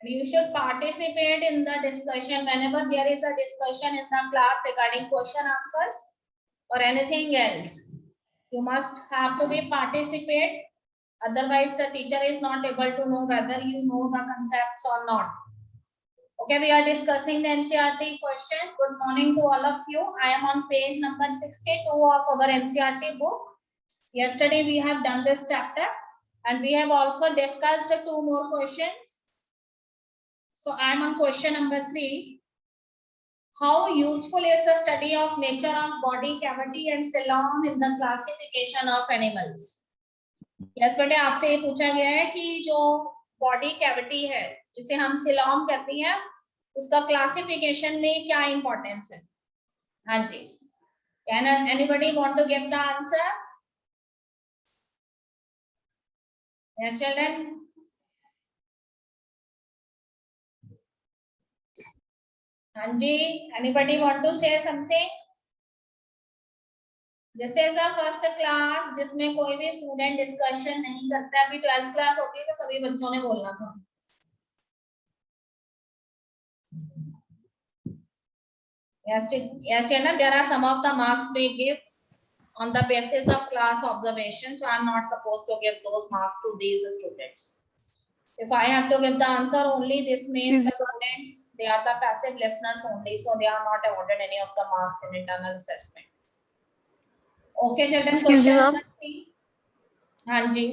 You should participate in the discussion whenever there is a discussion in the class regarding question answers or anything else. You must have to be participate. Otherwise, the teacher is not able to know whether you know the concepts or not. Okay, we are discussing the NCERT questions. Good morning to all of you. I am on page number 62 of our NCERT book. Yesterday we have done this chapter and we have also discussed 2 more questions. So I am on question number 3. How useful is the study of nature of body cavity and coelom in the classification of animals? Yes, बेटे आपसे ये पूछा गया है कि जो body cavity है जिसे हम सिलोम कहते हैं उसका क्लासिफिकेशन में क्या इंपॉर्टेंस है? हाँ जी, can anybody want to give the answer? Yes children, हाँ जी, anybody want to say something? This is the first class जिसमें कोई भी स्टूडेंट डिस्कशन नहीं करता है। अभी 12th क्लास होती है तो सभी बच्चों ने बोलना था। Yes, Jenna, there are some of the marks we give on the basis of class observation, so I am not supposed to give those marks to these students. If I have to give the answer only, this means the students, they are the passive listeners only, so they are not awarded any of the marks in internal assessment. Okay, children, question number 3. हाँ जी.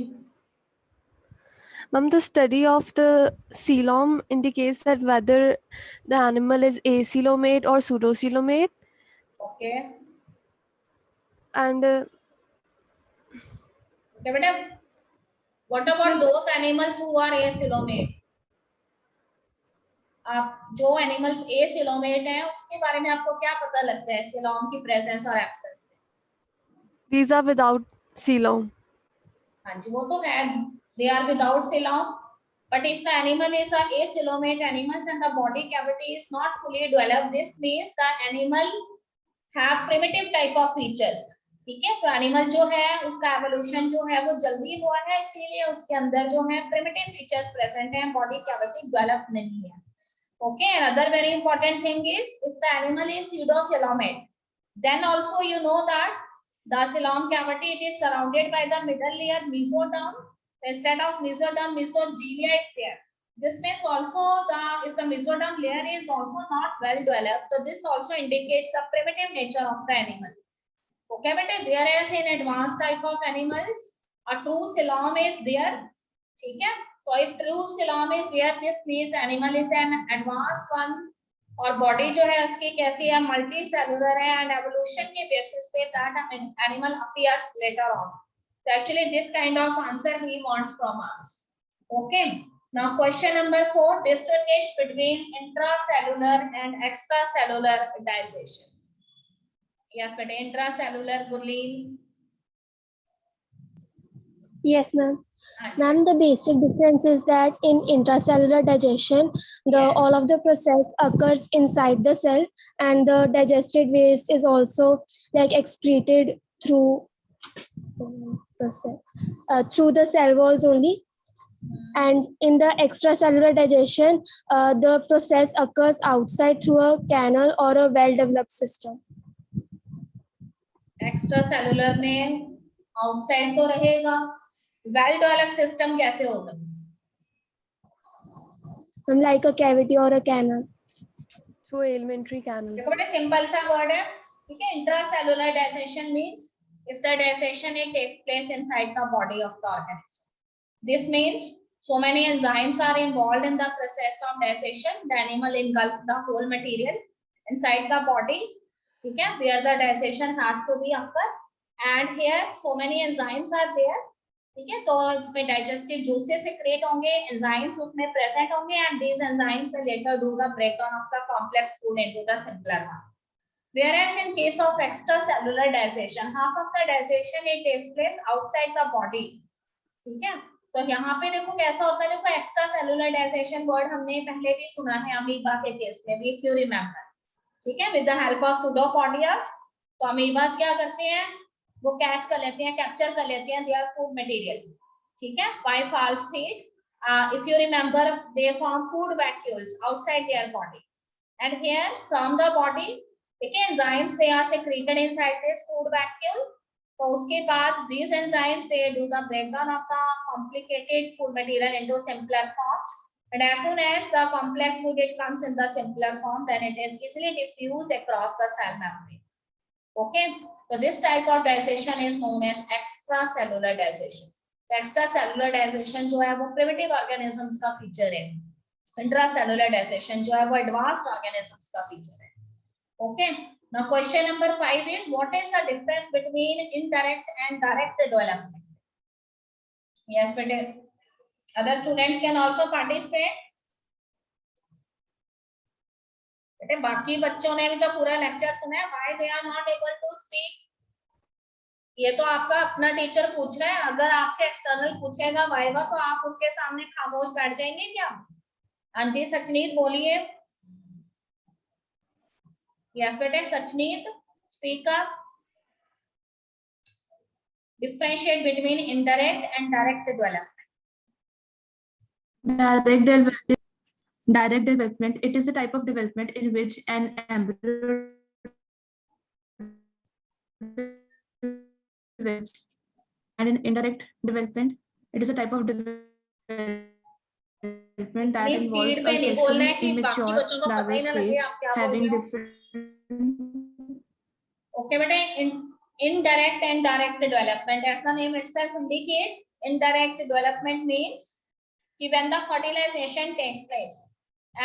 Ma'am, the study of the coelom indicates that whether the animal is acoelomate or pseudocoelomate. Okay. And what about those animals who are acoelomate? आप जो animals acoelomate हैं उसके बारे में आपको क्या पता लगता है coelom की प्रेजेंस और एब्सेंस से? These are without coelom. हाँ जी, वो तो है, they are without coelom. But if the animal is a acoelomate animals and the body cavity is not fully developed, this means the animal have primitive type of features. ठीक है, तो animal जो है उसका एवोल्यूशन जो है वो जल्दी हुआ है, इसीलिए उसके अंदर जो है प्रिमिटिव फीचर्स प्रेजेंट हैं, बॉडी कैविटी डेवलप नहीं है. Okay, another very important thing is if the animal is pseudocoelomate, then also you know that the coelom cavity it is surrounded by the middle layer mesoderm. Instead of mesoderm, mesogyria is there. This means also if the mesoderm layer is also not well developed, so this also indicates the primitive nature of the animal. Okay, but whereas in advanced type of animals, a true coelom is there. ठीक है, so if true coelom is there, this means animal is an advanced one. और body जो है उसकी कैसी है, multi cellular है and evolution के बेसिस पे that animal appears later on. So actually this kind of answer he wants from us. Okay, now question number 4, distinguish between intracellular and extracellular digestion. Yes, but intracellular, Gurleen. Yes, ma'am. Ma'am, the basic difference is that in intracellular digestion, all of the process occurs inside the cell, and the digested waste is also like excreted through the cell walls only. And in the extracellular digestion, the process occurs outside through a canal or a well-developed system. Extracellular में outside तो रहेगा, well developed system कैसे होगा? Like a cavity or a canal. Through alimentary canal. देखो बड़े simple सा word है, ठीक है? Intracellular digestion means if the digestion it takes place inside the body of the organism. This means so many enzymes are involved in the process of digestion. The animal engulfs the whole material inside the body, ठीक है? Where the digestion has to be occur, and here so many enzymes are there. ठीक है, तो इसमें digestive juices secrete होंगे, enzymes उसमें present होंगे and these enzymes will later do the breakdown of the complex food into the simpler one. Whereas in case of extracellular digestion, half of the digestion it takes place outside the body. ठीक है, तो यहाँ पे देखो कैसा होता है, देखो एक्स्ट्रा सेलुलर डाइजेशन वर्ड हमने पहले भी सुना है अमीबा के केस में भी, इफ यू रिमेम्बर. ठीक है, विद द हेल्प ऑफ सुडोपोडियास, तो अमीबास क्या करते हैं, वो कैच कर लेते हैं, कैप्चर कर लेते हैं देयर फूड मटेरियल. ठीक है, by false feet. If you remember, they form food vacuoles outside their body, and here from the body, okay, enzymes they are secreted inside this food vacuole. तो उसके बाद these enzymes they do the breakdown of the complicated food material into simpler forms, and as soon as the complex food it comes in the simpler form, then it is easily diffused across the cell membrane. Okay, so this type of digestion is known as extracellular digestion. Extracellular digestion जो है वो primitive organisms का feature है, intracellular digestion जो है वो advanced organisms का feature है. Okay, now question number 5 is what is the difference between indirect and direct development. Yes बेटे, other students can also participate. बेटे बाकी बच्चों ने भी तो पूरा लेक्चर सुना है. Why they are not able to speak? ये तो आपका अपना टीचर पूछ रहा है. अगर आपसे एक्सटर्नल पूछेगा वाइवा तो आप उसके सामने खामोश बैठ जाएंगे क्या? हाँ जी सचनीत बोलिए. यस बेटे Sachneet speak up. Differentiate between indirect and direct development. Direct development, it is a type of development in which an embryo develops, and in indirect development, it is a type of development that involves a sexually immature larval stage having different. Okay, बेटे indirect and direct development, as the name itself indicate, indirect development means when the fertilization takes place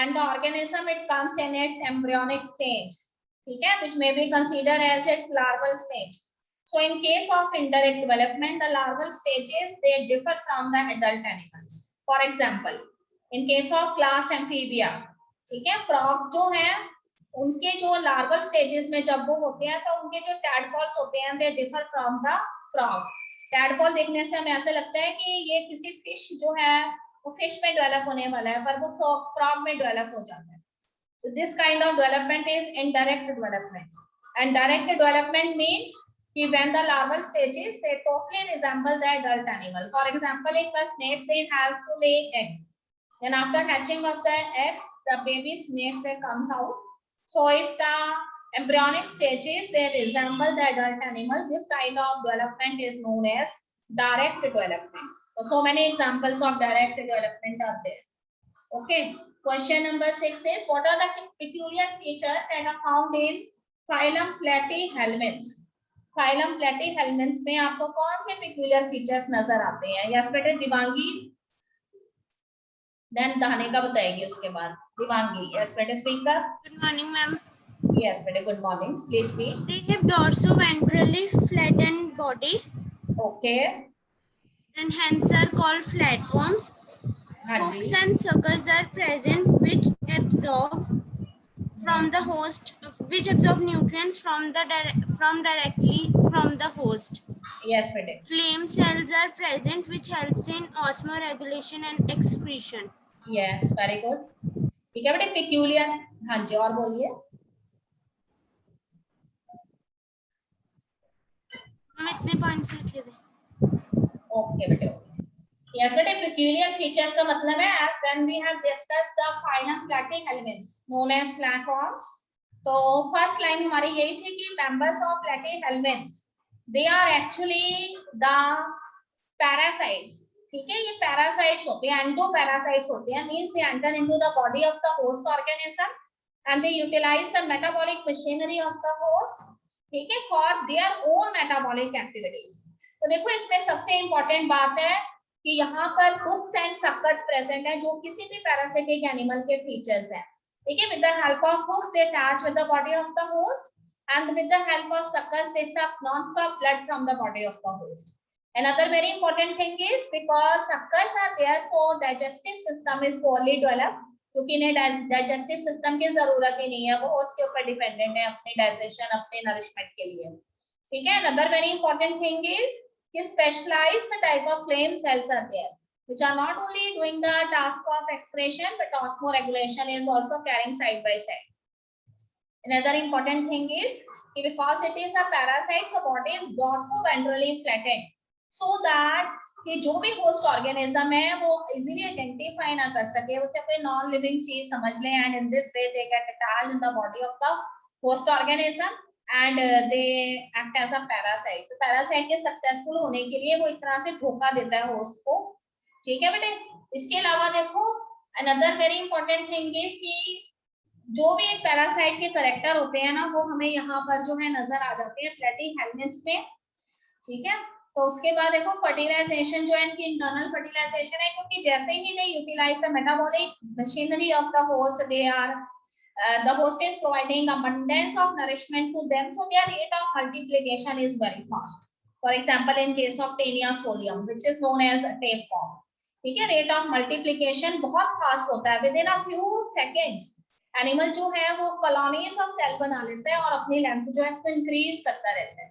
and the organism it comes in its embryonic stage, okay, which may be considered as its larval stage. So in case of indirect development, the larval stages they differ from the adult animals. For example, in case of class amphibia, ठीक है, frogs जो हैं उनके जो larval stages में जब वो होते हैं तो उनके जो tadpoles होते हैं they differ from the frog. tadpole देखने से हमें ऐसा लगता है कि ये किसी fish जो है वो fish में develop होने वाला है, पर वो frog में develop हो जाता है. So this kind of development is indirect development. And direct development means when the larval stages they totally resemble the adult animal. For example, if a snake has to lay eggs, then after hatching of the eggs, the baby snakes they comes out. So if the embryonic stages they resemble the adult animal, this kind of development is known as direct development. So many examples of direct development are there. Okay, question number 6 is what are the peculiar features that are found in phylum Platyhelminths. phylum Platyhelminths में आपको कौन से peculiar features नजर आते हैं? Yes बेटे दिवांगी, then दानिका बताएगी उसके बाद. दिवांगी, यस बेटे speak up. Good morning, ma'am. Yes बेटे good morning, please speak. They have dorso-ventrally flattened body okay, and hence are called flatworms. हाँ Hooks जी, and suckers are present which absorb nutrients from directly from the host. Yes बेटे. Flame cells are present which helps in osmoregulation and excretion. Yes very good. ठीक है बेटे peculiar. हाँ जी और बोलिए. हम इतने पॉइंट्स लिखे थे. ओके बेटे. यस बेटे peculiar features का मतलब है as when we have discussed the phylum Platyhelminths known as flatworms. तो फर्स्ट लाइन हमारी यही थी कि members of Platyhelminths they are actually the parasites. ठीक है, ये parasites होते हैं, endoparasites होते हैं, means they enter into the body of the host organism and they utilize the metabolic machinery of the host, ठीक है, for their own metabolic activities. तो देखो इसमें सबसे इम्पोर्टेंट बात है कि यहाँ पर hooks and suckers present है जो किसी भी parasitic animal के features हैं. ठीक है, with the help of hooks they attach with the body of the host and with the help of suckers they suck non-stop blood from the body of the host. Another very important thing is because suckers are there so digestive system is poorly developed, क्योंकि इन्हें digestive system की जरूरत ही नहीं है, वो host के ऊपर dependent है अपने digestion अपने nourishment के लिए. ठीक है, another very important thing is specialized type of flame cells are there which are not only doing the task of excretion but osmoregulation is also carrying side by side. Another important thing is because it is a parasite, so body is dorso-ventrally flattened so that कि जो भी host organism है वो easily identify ना कर सके, उसे कोई नॉन लिविंग चीज समझ ले, and in this way they get attached in the body of the host organism and they act as a parasite. तो पैरासाइट के सक्सेसफुल होने के लिए वो एक तरह से धोखा देता है होस्ट को, ठीक है बेटे। इसके अलावा देखो another very important thing is कि जो भी एक पैरासाइट के करेक्टर होते हैं ना वो हमें यहाँ पर जो है नजर आ जाते हैं प्लेटिहेल्मिन्थ्स में, ठीक है। तो उसके बाद देखो फर्टिलाइजेशन जो है इनकी इंटरनल फर्टिलाइजेशन है, क्योंकि जैसे ही they utilise the metabolic machinery of the host, they are the host is providing abundance of nourishment to them, so their rate of multiplication is very fast. For example, in case of Taenia solium, which is known as tapeworm, ठीक है, rate of multiplication बहुत fast होता है, with in a few seconds animal जो है वो colonies of cell बना लेता है और अपनी लेंथ जो है इसको इंक्रीज करता रहता है,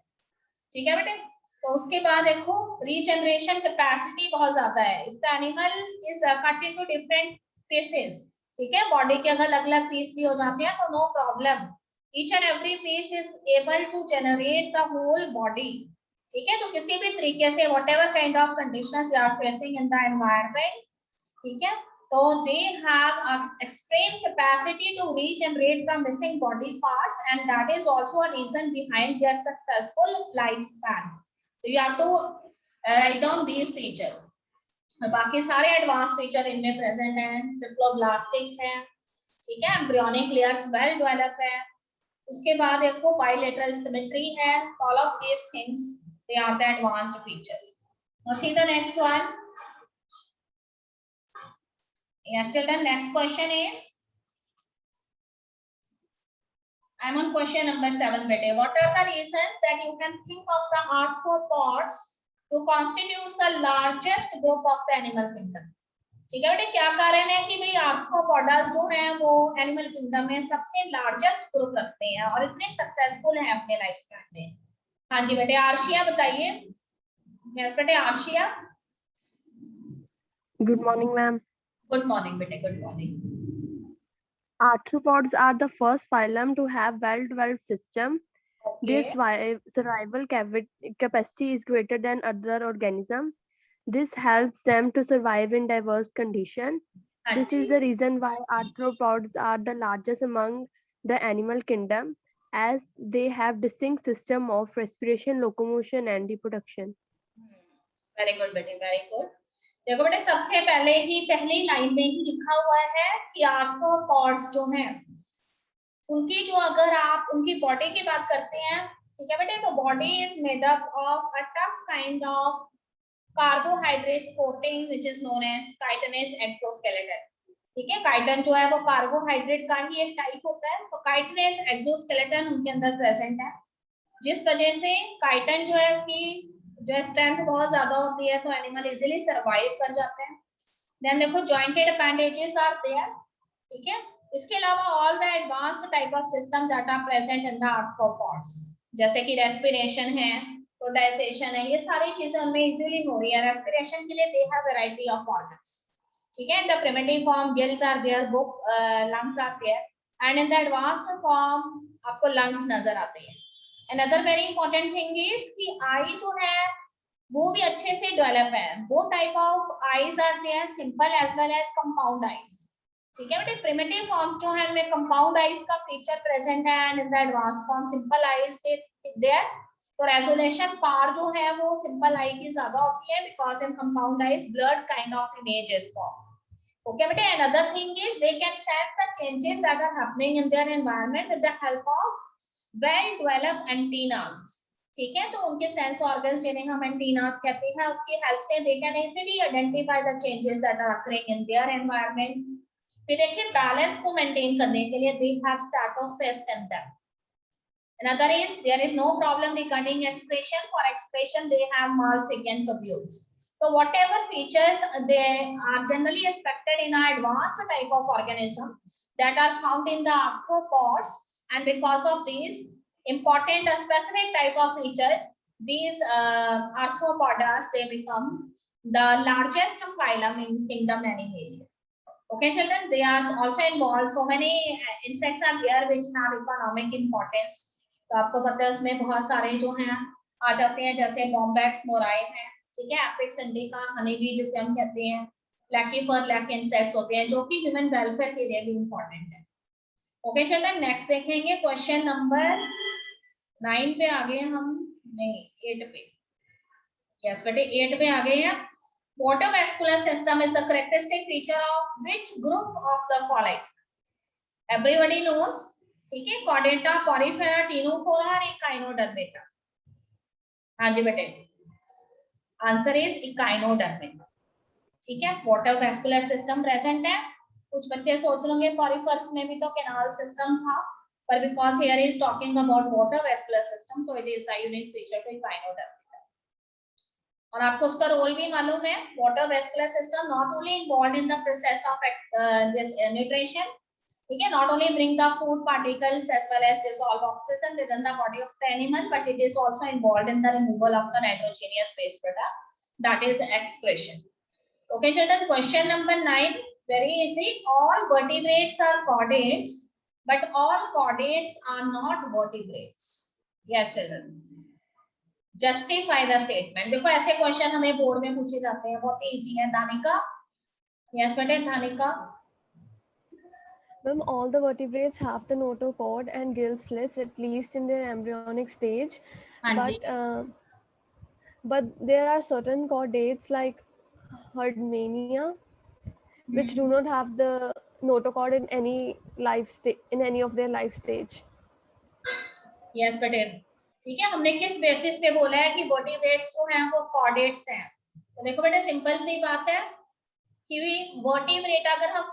ठीक है बेटे। तो उसके बाद देखो रीजनरेशन कैपेसिटी बहुत ज्यादा है, if the animal is cut into different pieces, ठीक है, बॉडी के अगर अलग अलग पीस भी हो जाते हैं तो no problem, each and every piece is able to generate the whole body, ठीक है। तो किसी भी तरीके से whatever kind of conditions they are facing in the environment, ठीक है, तो they have extreme capacity to regenerate the missing body parts, and that is also a reason behind their successful life span. So you have to write down these features. बाकी सारे advance feature इनमें present हैं, triploblastic है, ठीक है, embryonic layers well develop है। उसके बाद देखो बाइलेटरल सिमेट्री है, all of these things they are the advanced features. Now see the next one. Yes children, next question is I'm on question number 7 bete. What are the reasons that you can think of the arthropods to constitute the largest group of the animal kingdom? ठीक है बेटे, क्या कारण है कि भाई arthropods जो हैं वो एनिमल किंगडम में सबसे लार्जेस्ट ग्रुप रखते हैं और इतने सक्सेसफुल हैं अपने लाइफ स्पैन में? हाँ जी बेटे, आर्शिया बताइए। यस बेटे, Arshia. Good morning, ma'am. Good morning बेटे, good morning. Arthropods are the first phylum to have well-developed system. Their survival capacity is greater than other organisms. This helps them to survive in diverse conditions. This is the reason why arthropods are the largest among the animal kingdom, as they have distinct system of respiration, locomotion, and reproduction. Very good बेटे, very good. देखो बेटे, सबसे पहले ही पहली line में ही लिखा हुआ है कि आर्थ्रोपॉड्स जो हैं उनकी जो, अगर आप उनकी बॉडी की बात करते हैं, ठीक है बेटे, तो body is made up of a tough kind of carbohydrates coating which is known as chitinous exoskeleton, ठीक है। काइटन जो है वो कार्बोहाइड्रेट का ही एक टाइप होता है, तो काइटिनस एक्सोस्केलेटन उनके अंदर प्रेजेंट है, जिस वजह से काइटन जो है उसकी जो स्ट्रेंथ बहुत ज्यादा होती है, तो एनिमल इजीली सर्वाइव कर जाते हैं। देन देखो जॉइंटेड अपेंडेजेस आर देयर, ठीक है। इसके अलावा all the advanced type of system that are present in the arthropods, जैसे कि रेस्पिरेशन है, तो डाइजेशन है, ये सारी चीजें उनमें इजीली हो रही है। रेस्पिरेशन के लिए they have variety of organs, ठीक है। In the primitive form gills are there, book lungs are there, and in the advanced form आपको लंग्स नजर आते हैं। Another very important thing is कि आई जो है वो भी अच्छे से डेवलप है। Both type of eyes are there, simple as well as compound eyes, ठीक है बेटे। प्रिमिटिव फॉर्म्स जो है उनमें कंपाउंड आईज का फीचर प्रेजेंट है, and in the advanced form simple eyes there. तो रेजोल्यूशन पावर जो है वो सिंपल आई की ज्यादा होती है, because in compound eyes blurred kind of image is form. Okay बेटे, another thing is they can sense the changes that are happening in their environment with the help of well developed antennas, ठीक है। तो उनके sense organs जिन्हें हम antennas कहते हैं, उसकी हेल्प से they can easily identify the changes that are occurring in their environment. फिर देखिए बैलेंस को मेंटेन करने के लिए they have statocyst in them. Another is there is no problem regarding expression. For expression they have Malpighian tubules. So whatever features they are generally expected in an advanced type of organism that are found in the arthropods. And because of these important specific type of features, these arthropods they become the largest phylum in kingdom Animalia. Okay children, they are also involved, so many insects are there which have economic importance. तो आपको पता है उसमें बहुत सारे जो हैं आ जाते हैं, जैसे बॉम्बैक्स मोराई है, ठीक है, एपिक्स इंडिका, हनी बी जिसे हम कहते हैं, लैकीफर लैक इंसेक्ट्स होते हैं जो कि ह्यूमन वेलफेयर के लिए भी इंपॉर्टेंट है। ओके चिल्ड्रन, नेक्स्ट देखेंगे क्वेश्चन नंबर 9 पे आ गए हम, नहीं 8 पे, यस बेटे 8 पे आ गए हैं। Water vascular system is the characteristic feature of which group of the following? Everybody knows, ठीक है, कॉर्डेटा, पॉरीफेरा, टिनोफोरा और इकाइनोडर्मेटा। हाँ जी बेटे, आंसर इज इकाइनोडर्मेटा। ठीक है, वाटर वेस्कुलर सिस्टम प्रेजेंट है। कुछ बच्चे सोच रहे पॉरीफर्स में भी तो कैनाल सिस्टम था, पर because here is talking about water vascular system, so it is the unique feature to echinodermata. और आपको उसका रोल भी मालूम है, water vascular system not only involved in the process of this nutrition, ठीक है, not only bring the food particles as well as dissolve oxygen within the body of the animal, but it is also involved in the removal of the nitrogenous waste product, that is excretion. Okay children, question number 9, very easy. All vertebrates are chordates, but all chordates are not vertebrates. Yes children, justify the statement. देखो ऐसे question हमें board में पूछे जाते हैं, बहुत easy है। दानिका, yes बेटे दानिका। Ma'am, all the vertebrates have the notochord and gill slits, at least in their embryonic stage. हाँ जी, But there are certain chordates like Herdmania, which do not have the notochord in any of their life stage. Yes बेटे, ठीक है। हमने किस basis पे बोला है कि वर्टिब्रेट्स जो हैं वो कॉर्डेट्स हैं? तो देखो बेटे सिंपल सी बात है कि वर्टिब्रेट, अगर हम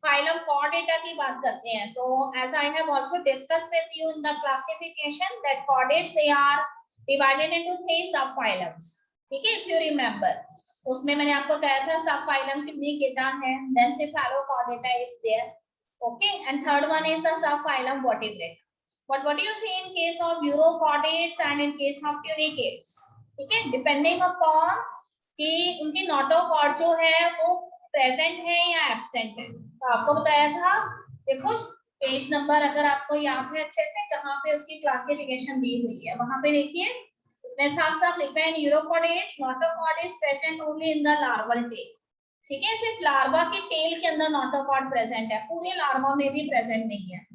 फाइलम कॉर्डेटा की बात करते हैं तो as I have also discuss with you in the classification that chordates they are divided into 3 sub phylums, ठीक है, इफ यू रिमेंबर। उसमें मैंने आपको कहा था सब फाइलम ट्यूनिकेटा है, then cephalochordata is there, okay, and third one is the sub phylum vertebrate. But what do you see in case of urochordates and in case of tunicates? ठीक है, depending upon कि उनकी notochord जो है वो present है या absent है। तो आपको बताया था, देखो पेज नंबर अगर आपको याद है अच्छे से, जहां पे उसकी क्लासिफिकेशन दी हुई है वहां पे देखिए, उसने साफ साफ लिखा है in urochordates notochord is present only in the larval tail, ठीक है, सिर्फ लार्वा के टेल के अंदर नोटोकॉर्ड प्रेजेंट है, पूरे लार्वा में भी प्रेजेंट नहीं है।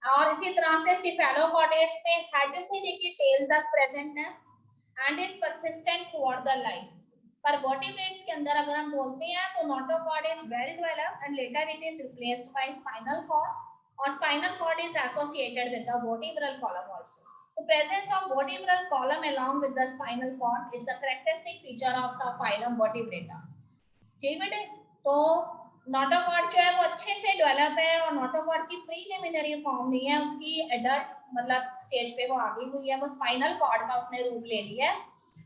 और इसी तरह से सेफेलोकॉर्डेट्स में हेड से लेके टेल तक प्रेजेंट है and is persistent throughout the life. पर वर्टिब्रेट्स के अंदर अगर हम बोलते हैं तो notochord is well developed and later it is replaced by spinal cord, और spinal cord is associated with the vertebral column also. The presence of vertebral column along with the spinal cord is the characteristic feature of subphylum Vertebrata. ठीक बेटे, तो notochord जो है वो अच्छे से develop है और नोटोकॉर्ड की प्रीलिमिनरी फॉर्म नहीं है, उसकी एडल्ट मतलब स्टेज पे वो आ गई हुई है, वो स्पाइनल कॉर्ड का उसने रूप ले लिया है।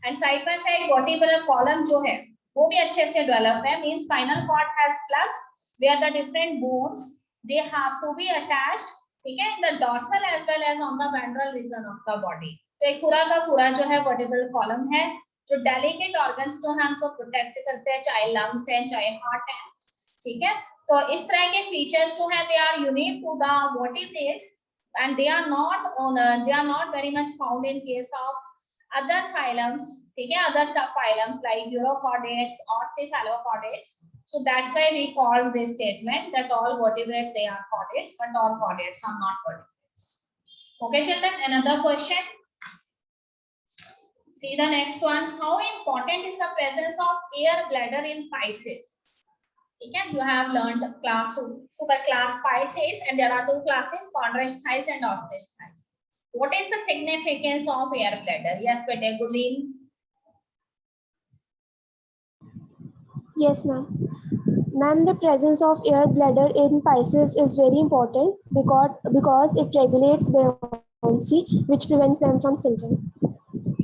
And side by side vertebral column जो है वो भी अच्छे से डेवलप है, means spinal cord has plugs where the different bones they have to be attached, ठीक है, in the dorsal as well as on the ventral region of the body. तो एक पूरा का पूरा जो है वर्टिब्रल कॉलम है जो डेलिकेट ऑर्गन्स जो है उनको प्रोटेक्ट करते हैं, चाहे लंग्स है चाहे हार्ट है, ठीक है। तो इस तरह के फीचर्स जो है they are unique to the vertebrates and they are not very much found in case of other phylums, ठीक है, अदर सब फाइलम्स लाइक यूरोकॉर्डेट्स और सेफेलोकॉर्डेट्स। So that's why we call this statement that all vertebrates they are chordates, but all chordates are not vertebrates. Okay children, another question. See the next one. How important is the presence of air bladder in Pisces? Okay, you have learned class super class Pisces, and there are two classes, chondrous thighs and ostrich thighs. What is the significance of air bladder? Yes, Pete Gulin. Yes, ma'am. Ma'am, the presence of air bladder in Pisces is very important because it regulates buoyancy, which prevents them from sinking.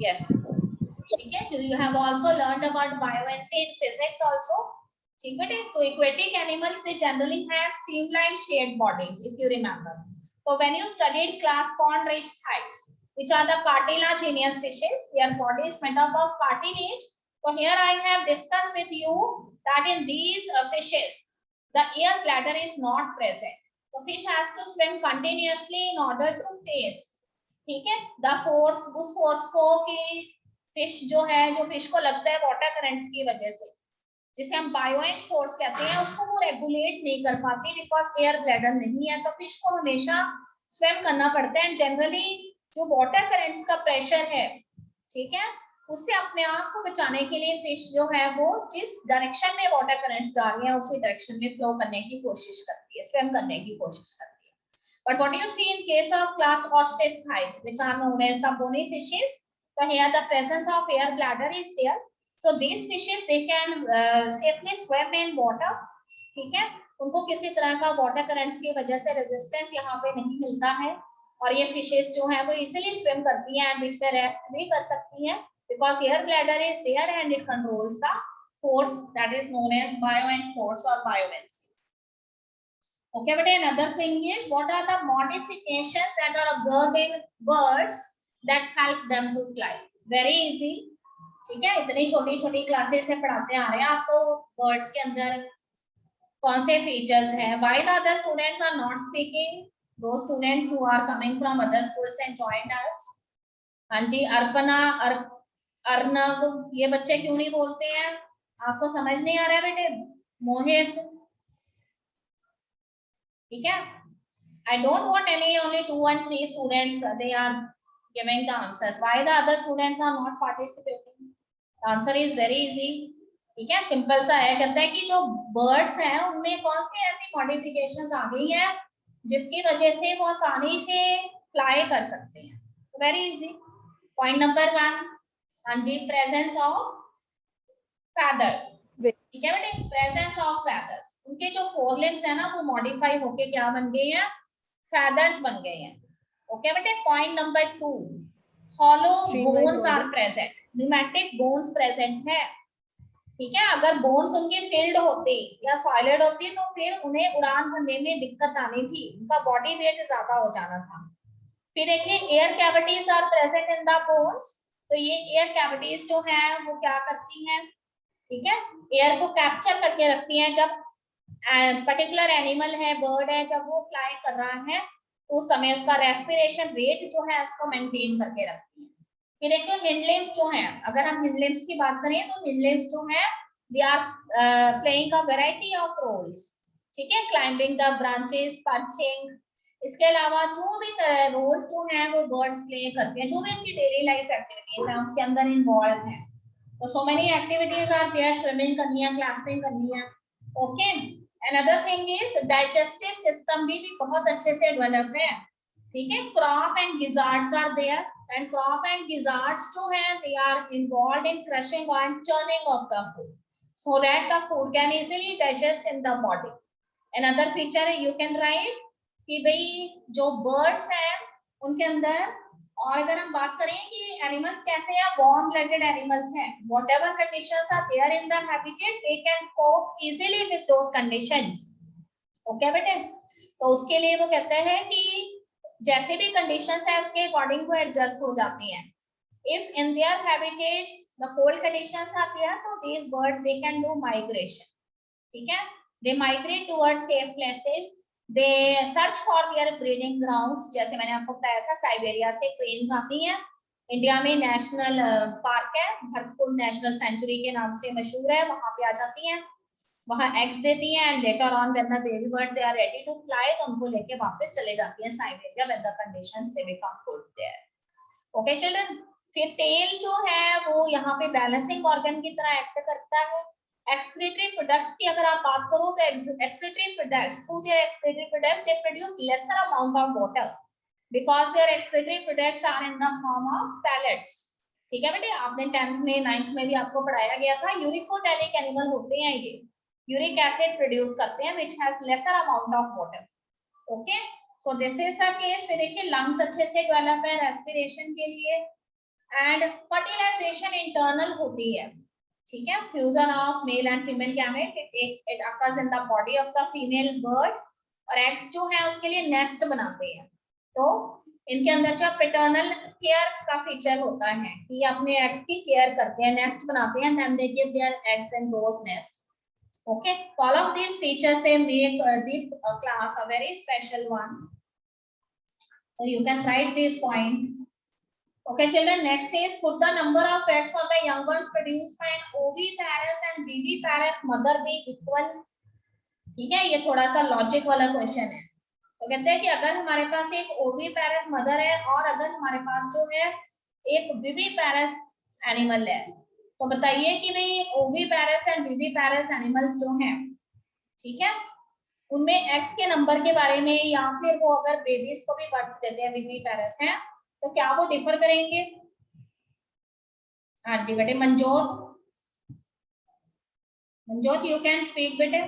Yes. Okay. You have also learned about buoyancy in physics also. Okay. So aquatic animals they generally have streamlined shaped bodies, if you remember. So when you studied class chondrous thighs, which are the cartilaginous fishes, their body is made up of cartilage. So here I have discussed with you that in these fishes, the air bladder is not present. The fish has to swim continuously in order to face, ठीक है, the force, उस force को कि fish जो है, जो fish को लगता है वाटर करंट्स की वजह से, जिसे हम बायोएंट फोर्स कहते हैं, उसको वो रेगुलेट नहीं कर पाती बिकॉज एयर ब्लैडर नहीं है, तो फिश को हमेशा स्विम करना पड़ता है। जनरली जो वाटर करंट्स का प्रेशर है, ठीक है, उससे अपने आप को बचाने के लिए फिश जो है वो जिस डायरेक्शन में वाटर करंट्स जा रही है उसी डायरेक्शन में फ्लो करने की कोशिश करती है, स्विम करने की कोशिश करती है। But what you see in case of class Osteichthyes, which are known as the bony fishes, so here the presence of air bladder is there. So these fishes they can safely swim in water. ठीक है, उनको किसी तरह का water currents की वजह से resistance यहाँ पे नहीं मिलता है, और ये फिशेस जो है वो इजीली स्विम करती हैं एंड बीच में रेस्ट भी कर सकती हैं because air bladder is there and it controls the force that is known as buoyant force or buoyancy. Okay, but another thing is what are the modifications that are observed in birds that help them to fly? Very easy. ठीक है, इतनी छोटी छोटी classes से पढ़ाते आ रहे हैं आपको बर्ड्स के अंदर कौन से फीचर्स हैं. Why the other students are not speaking? Those students who are coming from other schools and joined us. हाँ जी, अर्पणा, अर्नव, ये बच्चे क्यों नहीं बोलते हैं? आपको समझ नहीं आ रहा है बेटे? मोहित, ठीक है, I don't want any only 2 and 3 students they are giving the answers. Why the other students are not participating? The answer is very easy. ठीक है, सिंपल सा है, कहता है कि जो बर्ड्स हैं उनमें कौन सी ऐसी मॉडिफिकेशंस आ गई हैं जिसकी वजह से वो आसानी से फ्लाई कर सकते हैं. Very easy. पॉइंट नंबर 1, हाँ जी, प्रेजेंस ऑफ फेदर्स. ठीक है बेटे, प्रेजेंस ऑफ फेदर्स, उनके जो फोर लिम्स है ना वो मॉडिफाई होके क्या बन गए हैं? फेदर्स बन गए हैं. ओके बेटे. Point number 2, hollow bones are present. Pneumatic bones present है. ठीक है, अगर बोन्स उनके फिल्ड होते या सॉलिड होती तो फिर उन्हें उड़ान भरने में दिक्कत आनी थी, उनका बॉडी वेट ज्यादा हो जाना था. फिर देखिए, air cavities are present in the bones. तो ये एयर कैविटीज जो है वो क्या करती हैं? ठीक है, एयर को कैप्चर करके रखती हैं. जब पर्टिकुलर एनिमल है, बर्ड है, जब वो फ्लाई कर रहा है उस समय उसका रेस्पिरेशन रेट जो है उसको मेंटेन करके रखती है. फिर एक हिंडलिम्स जो है, अगर हम हिंडलिम्स की बात करें तो हिंडलिम्स जो है they are playing a variety of roles. ठीक है, क्लाइंबिंग द ब्रांचेस, पर्चिंग. इसके अलावा जो भी रोल्स जो हैं वो बर्ड्स प्ले करते हैं, जो भी उनकी डेली लाइफ एक्टिविटीज हैं उसके अंदर इन्वॉल्व है. तो so many activities are there. Swimming करनी है, क्लासिंग करनी है. Okay. Another thing is digestive system भी बहुत अच्छे से डेवलप है. ठीक है, crop and gizzards are there. And crop and gizzards जो है they are involved in crushing and churning of the food so that the food can easily digest in the body. Another feature है, you can write कि भाई जो birds हैं उनके अंदर, और अगर हम बात करें कि एनिमल्स कैसे हैं, वार्म ब्लडेड एनिमल्स हैं. whatever conditions are there in the habitat they can cope easily with those conditions. Okay बेटे, तो उसके लिए वो कहते हैं कि जैसे भी कंडीशंस है उसके अकॉर्डिंग वो एडजस्ट हो जाती हैं. If in their habitats the cold conditions are there, so these birds they can do migration. ठीक है, they migrate towards safe places. They search for their breeding grounds. जैसे मैंने आपको बताया था, साइबेरिया से क्रेन्स आती हैं. इंडिया में नेशनल पार्क है, भरतपुर नेशनल सेंचुरी के नाम से मशहूर है, वहां पे आ जाती हैं, वहां एग्स देती हैं and later on when the baby birds they are ready to fly तो उनको लेके वापस चले जाती हैं Siberia when the conditions they become good there. Okay children. फिर टेल जो है वो यहाँ पे बैलेंसिंग ऑर्गन की तरह एक्ट करता है. एक्सक्रीटरी प्रोडक्ट्स की अगर आप बात करो तो excretory products, through their excretory products they produce lesser amount of water because their excretory products are in the form of pellets. ठीक है बेटे, आपने 10th में 9th में भी आपको पढ़ाया गया था. यूरिकोटैलिक एनिमल होते हैं ये, यूरिक एसिड प्रोड्यूस करते हैं which has laser amount of water. Okay, so this is the case. फिर देखिए लंग्स अच्छे से डेवलप है रेस्पिरेशन के लिए एंड फर्टिलाइजेशन इंटरनल होती है. ठीक है, fusion of male and female gamete it occurs in the body of the female bird. और एग्स जो है उसके लिए नेस्ट बनाते हैं. तो इनके अंदर जो पैटर्नल केयर का फीचर होता है कि अपने एग्स की केयर करते हैं, नेस्ट बनाते हैं, then they give their eggs in those nest. Okay, all of these features they make this class a very special one. So you can write this point. Okay, children, next is put the number of eggs of the young ones produced by an oviparous and viviparous mother be equal. ठीक है, ये थोड़ा सा logic वाला question है। तो कहते हैं कि अगर हमारे पास एक ओविपेरस मदर है और अगर हमारे पास जो है एक विविपेरस एनिमल है, तो बताइए कि भाई ओविपेरस एंड विविपेरस एनिमल्स जो हैं, ठीक है, उनमें एक्स के नंबर के बारे में या फिर वो अगर बेबीज को भी बर्थ देते हैं विविपेरस हैं, तो क्या वो डिफर करेंगे? हाँ जी बेटे, मंजोत, यू कैन स्पीक बेटे।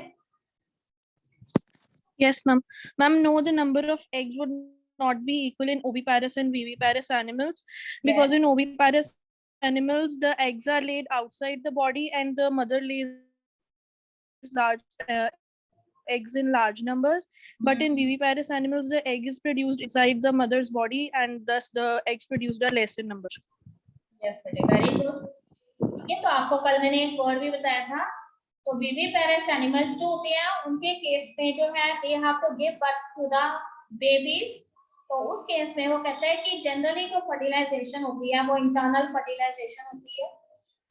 Yes, ma'am. Ma'am, no, the number of eggs would not be equal in oviparous and viviparous animals because in oviparous animals, the eggs are laid outside the body and the mother lays large eggs in large numbers. But in viviparous animals, the egg is produced inside the mother's body and thus the eggs produced are less in number. Yes, बेटे, very good. ठीक है, तो आपको कल मैंने एक word भी बताया था, तो विविपेरस एनिमल्स जो होते हैं उनके केस में जो है they have to give birth to the babies. तो उस केस में वो कहता है कि जनरली जो फर्टिलाइजेशन होती है वो इंटरनल फर्टिलाइजेशन होती है,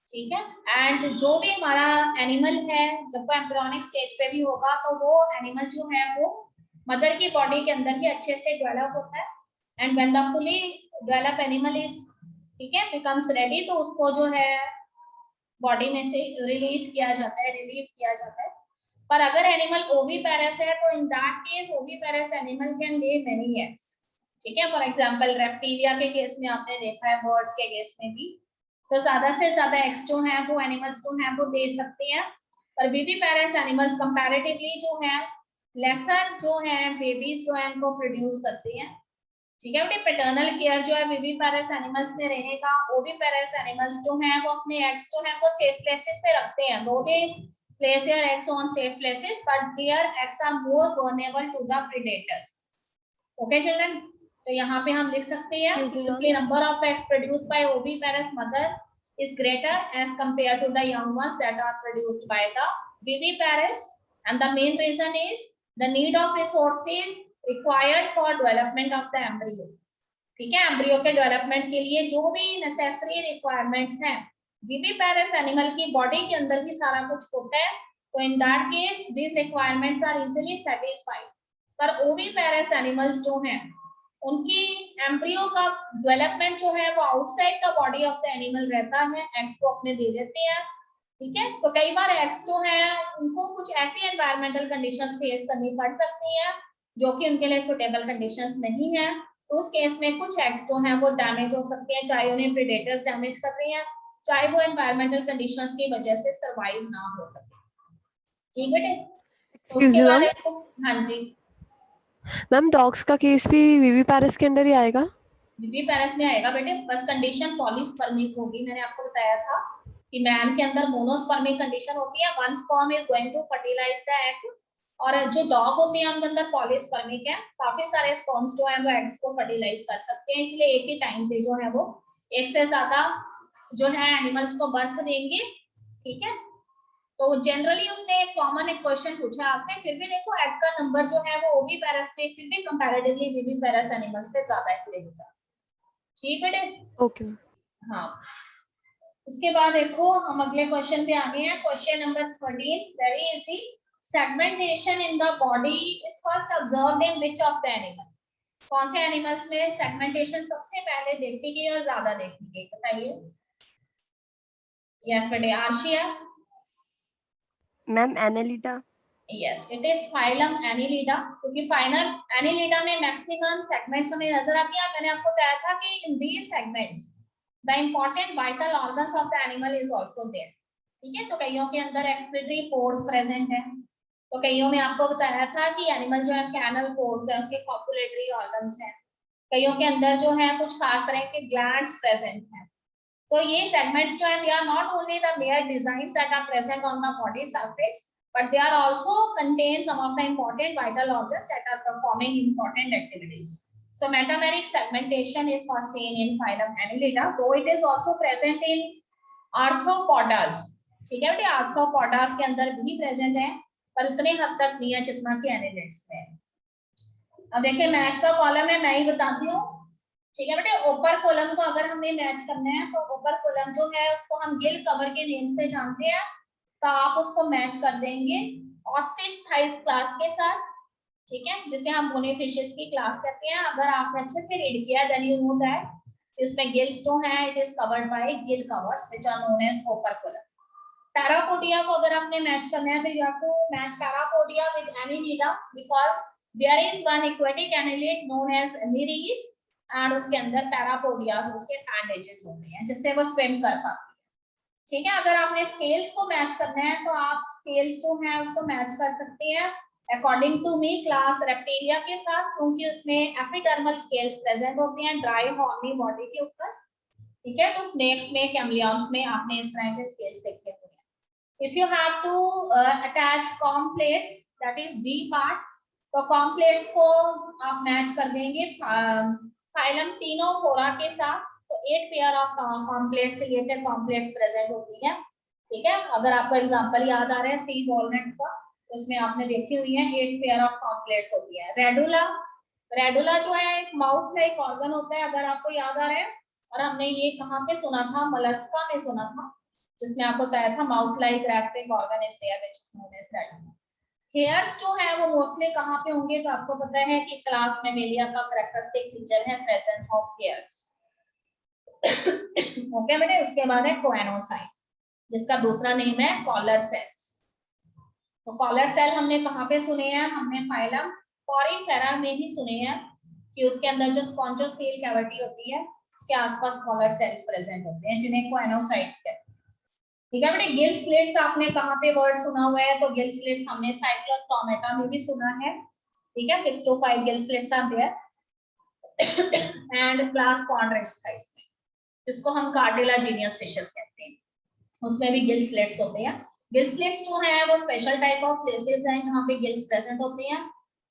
ठीक है। एंड जो भी हमारा एनिमल है जब वो एम्ब्रियोनिक स्टेज पे भी होगा तो वो एनिमल जो है वो मदर की बॉडी के अंदर ही अच्छे से डेवलप होता है। And when the fully develop animal is, ठीक है, बिकम्स रेडी, तो उसको जो है बॉडी में से रिलीज किया जाता है, रिलीव किया जाता है। पर अगर एनिमल ओविपेरस है तो in that case oviparous animal can ले मेनी एग्स, ठीक है। फॉर एग्जांपल रेप्टिलिया के केस में आपने देखा है, बर्ड्स के केस में भी, तो ज्यादा से ज्यादा एग्स जो है वो एनिमल्स जो है वो दे सकते हैं। पर विविपेरस एनिमल्स कंपैरेटिवली जो है लेसर जो है बेबीज जो है उनको प्रोड्यूस करते हैं, ठीक है बेटे। पैटर्नल केयर जो है विविपेरस एनिमल्स में रहेगा। ओविपेरस एनिमल्स जो हैं वो अपने एग्स जो हैं वो सेफ प्लेसेस पे रखते हैं, though they place their eggs on safe places but their eggs are more vulnerable to the predators. Okay children, तो यहाँ पे हम लिख सकते हैं कि इसलिए number of eggs produced by oviparous mother is greater as compared to the young ones that are produced by the viviparous, and the main reason is the need of resources required for development of the embryo, ठीक है। Embryo के development के लिए जो भी necessary requirements हैं viviparous animal की body के अंदर भी सारा कुछ होता है, तो in that case this requirements are easily satisfied. पर ओविपेरस एनिमल्स जो हैं उनकी एम्ब्रियो का डेवलपमेंट जो है वो outside the body of the animal रहता है, एग्स को अपने दे देते हैं, ठीक है। तो कई बार एग्स जो है उनको कुछ ऐसी एनवायरमेंटल कंडीशंस फेस करनी पड़ सकती है जो कि उनके लिए सुटेबल कंडीशंस नहीं है, तो उस केस में कुछ एग्स जो हैं वो डैमेज हो सकते हैं, चाहे उन्हें प्रेडेटर्स डैमेज कर रहे हैं, चाहे वो एनवायरमेंटल कंडीशंस की वजह से सरवाइव ना हो सके, ठीक बेटे। तो उसके बाद हाँ जी मैम, डॉग्स का केस भी विविपेरस के अंदर ही आएगा? विविपेरस में आएगा बेटे, बस कंडीशन पॉलीस्पर्मिक होगी। मैंने आपको बताया था कि मैन के अंदर मोनोस्पर्मिक कंडीशन होती है, one sperm is going to fertilize the egg, और जो डॉग होते हैं उनके अंदर पॉलीस्पर्मिक है, काफी सारे स्पर्म्स जो है वो एग्स को फर्टिलाइज कर सकते हैं, इसलिए एक ही टाइम पे जो है वो एक से ज्यादा जो है एनिमल्स को बर्थ देंगे, ठीक है। तो जनरली उसने एक कॉमन एक क्वेश्चन पूछा आपसे, फिर भी देखो एग का नंबर जो है वो ओविपेरस में फिर भी कंपैरेटिवली विविपेरस एनिमल्स से ज्यादा एक्टिव होता है, ठीक बेटे। ओके। हाँ, उसके बाद देखो हम अगले क्वेश्चन पे आ गए हैं, question number 13, very easy. Segmentation in the body is first observed in which of the animal? कौन से एनिमल्स में सेगमेंटेशन सबसे पहले देखी गई और ज्यादा देखी गई, बताइए। यस बेटे, Arshia. Ma'am, Annelida. Yes, it is phylum Annelida, क्योंकि फाइलम एनिलिडा में मैक्सिमम सेगमेंट्स हमें नजर आती है। मैंने आपको बताया था कि in these segments the important vital organs of the animal is also there, ठीक है। तो कईयों के अंदर एक्सक्रीटरी पोर्स प्रेजेंट है, तो कईयों में आपको बताया था कि एनिमल जो है उसके एनल पोर्स है, उसके कॉपुलेटरी ऑर्गन्स हैं, कईयों के अंदर जो है कुछ खास तरह के ग्लैंड्स प्रेजेंट हैं। तो ये सेगमेंट्स जो है they are not only the major designs that are present on the body surface, but they are also contain some of the important vital organs that are performing important activities. So metameric segmentation is first seen in phylum Annelida, though it is also present in arthropodas, ठीक है बेटे। arthropodas के अंदर भी present है पर उतने हद तक नहीं है जितना कि एनिलिड्स में। अब देखिए मैच का कॉलम है, मैं ही बताती हूँ ठीक है बेटे, ऊपर कॉलम को अगर हमें मैच करना है तो ऊपर कॉलम जो है उसको हम गिल कवर के नेम से जानते हैं, तो आप उसको मैच कर देंगे ऑस्टिच थाइस क्लास के साथ, ठीक है, जिसे हम बोने फिशेस की क्लास कहते हैं। अगर आपने अच्छे से रीड किया देन यू नो दैट इसमें गिल्स जो है it is covered by gill covers which are known as operculum. Parapodia को अगर आपने मैच करना है तो you have to match parapodia with Annelida because there is one aquatic annelid known as Nereis and उसके अंदर पैरापोडियाज उसके hand edges होते हैं जिससे वो स्विम कर पाती है, ठीक है। अगर आपने स्केल्स को मैच करना है तो आप स्केल्स जो है उसको मैच कर सकते हैं according to me class reptilia के साथ, क्योंकि उसमें एपिडर्मल स्केल्स प्रेजेंट होते हैं ड्राई हॉर्नी बॉडी के ऊपर, ठीक है। तो स्नेक्स में कैमलियंस में आपने इस तरह के स्केल्स देखे हुए हैं। If you have to attach complex, that is D part, तो complex को आप मैच कर देंगे phylum Ctenophora के साथ, तो 8 pair of complex related complex present होती है, ठीक है। अगर आपको एग्जांपल याद आ रहा है सी वॉलनट का, उसमें आपने देखी हुई है 8 पेयर ऑफ complex होती है। रेडुला, रेडुला जो है एक माउथ लाइक ऑर्गन होता है, अगर आपको याद आ रहा है, और हमने ये कहाँ पे सुना था, मलस्का में सुना था, जिसमें आपको बताया था mouth like rasping organ is there which is known as radula. Hairs जो है वो मोस्टली कहाँ पे होंगे, तो आपको पता है कि क्लास मेमेलिया का कैरेक्टरिस्टिक फीचर है प्रेजेंस ऑफ हेयर्स। ओके बेटे, उसके बाद है कोएनोसाइट जिसका दूसरा नेम है कॉलर सेल्स। तो कॉलर सेल हमने कहाँ पे सुने हैं, हमने फाइलम पॉरीफेरा में ही सुने हैं कि उसके अंदर जो स्पॉन्जोसेल कैविटी होती है उसके आसपास कॉलर सेल्स प्रेजेंट होते हैं जिन्हें कोएनोसाइट्स कहते हैं, ठीक है बेटे। गिल स्लिट्स आपने कहाँ पे वर्ड सुना हुआ है, तो गिल स्लिट्स हमने साइक्लोस्टोमेटा में भी सुना है, ठीक है। 6 to 5 gill slits are there and class Chondrichthyes में, जिसको हम कार्टिलाजिनियस फिशेस कहते हैं, उसमें भी गिल स्लिट्स होते हैं। गिल स्लिट्स जो है वो स्पेशल टाइप ऑफ प्लेसेस हैं जहाँ पे गिल्स प्रेजेंट होते हैं,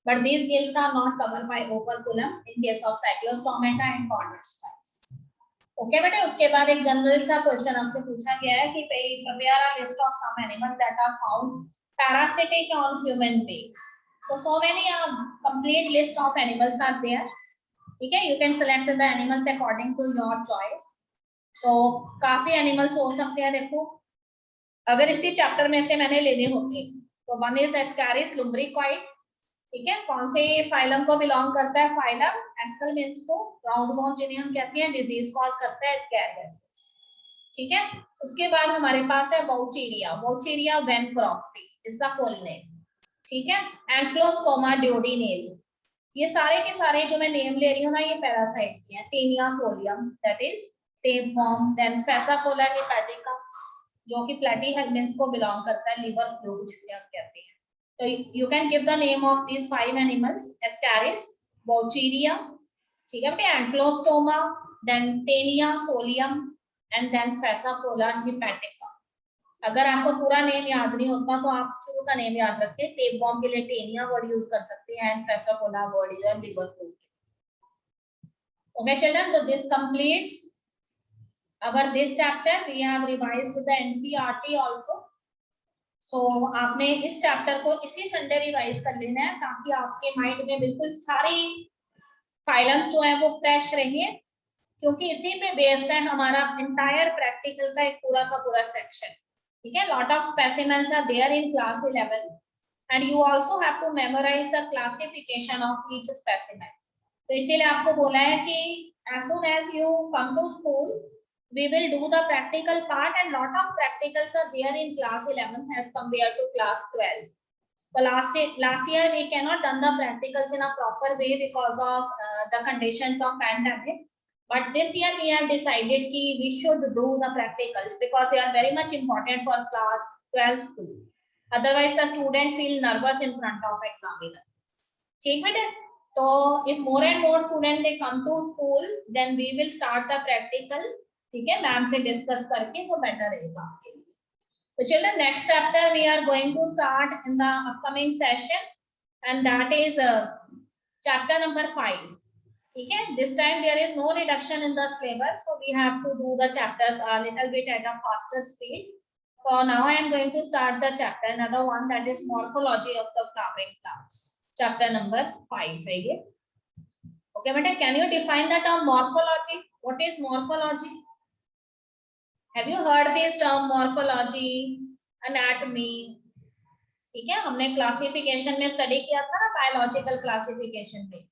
but these gills are not covered by operculum in case of Cyclostomata and Chondrichthyes. Okay बेटे, उसके बाद एक जनरल सा क्वेश्चन आपसे पूछा गया है कि prepare a list of some animals that are found parasitic on human beings. तो so many complete list of animals are there, ठीक है। You can select the animals according to your choice. तो काफी एनिमल्स हो सकते हैं, देखो अगर इसी चैप्टर में से मैंने लेने होते तो वन इज एस्कैरिस लुम्ब्रिकॉइड, ठीक है। कौन से फाइलम को बिलोंग करता है, फाइलम एस्केलमेंट्स को, राउंडवॉर्म जिन्हें हम कहते हैं, डिजीज कॉज करता है स्कैरियसिस, ठीक है। उसके बाद हमारे पास है वाउचेरिया, वाउचेरिया वैनक्रॉफ्टी इसका फुल नेम, ठीक है। एंक्लोस्टोमा ड्यूडिनेल, ये सारे के सारे जो मैं नेम ले रही हूँ ना ये पैरासाइट के हैं। Taenia solium that is tapeworm, then Fasciola hepatica जो कि प्लेटीहेल्मिन्थ्स को बिलोंग करता है, लिवर फ्लू जिसे हम कहते हैं। So you can give the name of these 5 animals: Ascaris, Vaucheria, ठीक है बेटे, Ankylostoma, then Taenia solium, and then Phasacola hepatica। अगर आपको पूरा नेम याद नहीं होता तो आप शुरू का नेम याद रखें, टेपवर्म के लिए टेनिया वर्ड यूज कर सकते हैं एंड Phasacola वर्ड जो है liver fluke. Okay children, so this completes our this chapter. We have revised the NCERT also. सो आपने इस चैप्टर को इसी संडे रिवाइज कर लेना है ताकि आपके माइंड में बिल्कुल सारी फाइलम्स जो है वो फ्रेश रहे, क्योंकि इसी पे बेस्ड है हमारा इंटायर प्रैक्टिकल का एक पूरा का पूरा सेक्शन, ठीक है। Lot of specimens are there in class 11 and you also have to memorize the classification of each specimen. तो इसीलिए आपको बोला है कि as soon as you come to school we will do the practical part, and lot of practicals are there in class 11 as compared to class 12. So last year we cannot done the practicals in a proper way because of the conditions of pandemic, but this year we have decided ki we should do the practicals because they are very much important for class 12 too. Otherwise the student feel nervous in front of examiner, ठीक बेटे। तो if more and more students they come to school then we will start the practical, ठीक है, ma'am से discuss करके तो better रहेगा आपके लिए। तो चलिए next chapter we are going to start in the upcoming session and that is chapter number 5, ठीक है। This time there is no reduction in the syllabus, so we have to do the chapters a little bit at a faster speed. So now I am going to start the chapter, another one, that is morphology of the flowering plants, chapter number 5 है ये। Okay, beta, can you define the term morphology? What is morphology? Have you heard this term morphology, anatomy? ठीक है, हमने classification में study किया था ना, biological classification में.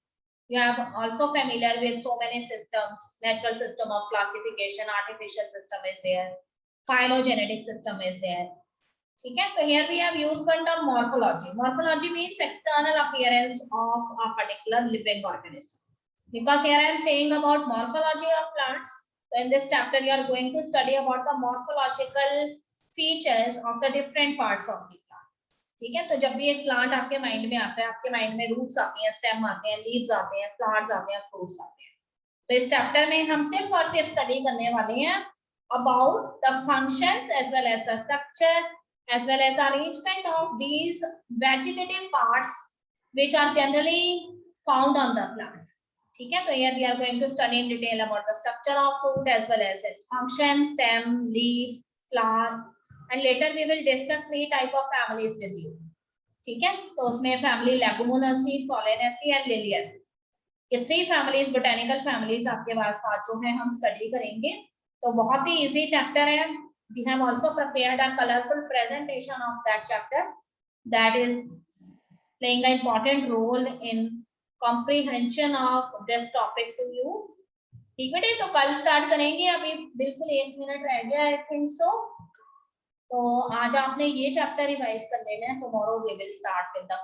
You are also familiar with so many systems. Natural system of classification, artificial system is there, phylogenetic system is there. ठीक है, तो here we have used one term morphology. Morphology means external appearance of a particular living organism. Because here I am saying about morphology of plants. So in this chapter you are going to study about the morphological features of the different parts of the plant. ठीक है, तो जब भी एक plant आपके mind में आता है, आपके माइंड में रूट्स आती हैं, स्टेम आते हैं, लीव्स आते हैं, फ्लावर्स आते हैं, फ्रूट्स आते हैं. तो इस चैप्टर में हम सिर्फ और सिर्फ स्टडी करने वाले हैं about the functions as well as the structure as well as the arrangement of these vegetative parts which are generally found on the plant. ठीक है, तो here we are going to study in detail about the structure of fruit as well as its function, stem, leaves, flower, and later we will discuss 3 type of families with you. ठीक है, तो उसमें family लेगुमिनोसी, Solanaceae and Liliaceae, ये 3 families, botanical families आपके पास साथ जो है हम स्टडी करेंगे. तो बहुत ही इजी चैप्टर है. We have also prepared a colorful presentation of that chapter that is playing an important role in comprehension of this topic to you. ठीक है, तो कल स्टार्ट करेंगे. अभी बिल्कुल 1 मिनट रह गया, आई थिंक सो. तो आज आपने ये चैप्टर रिवाइज कर लेना है. Tomorrow we will start with the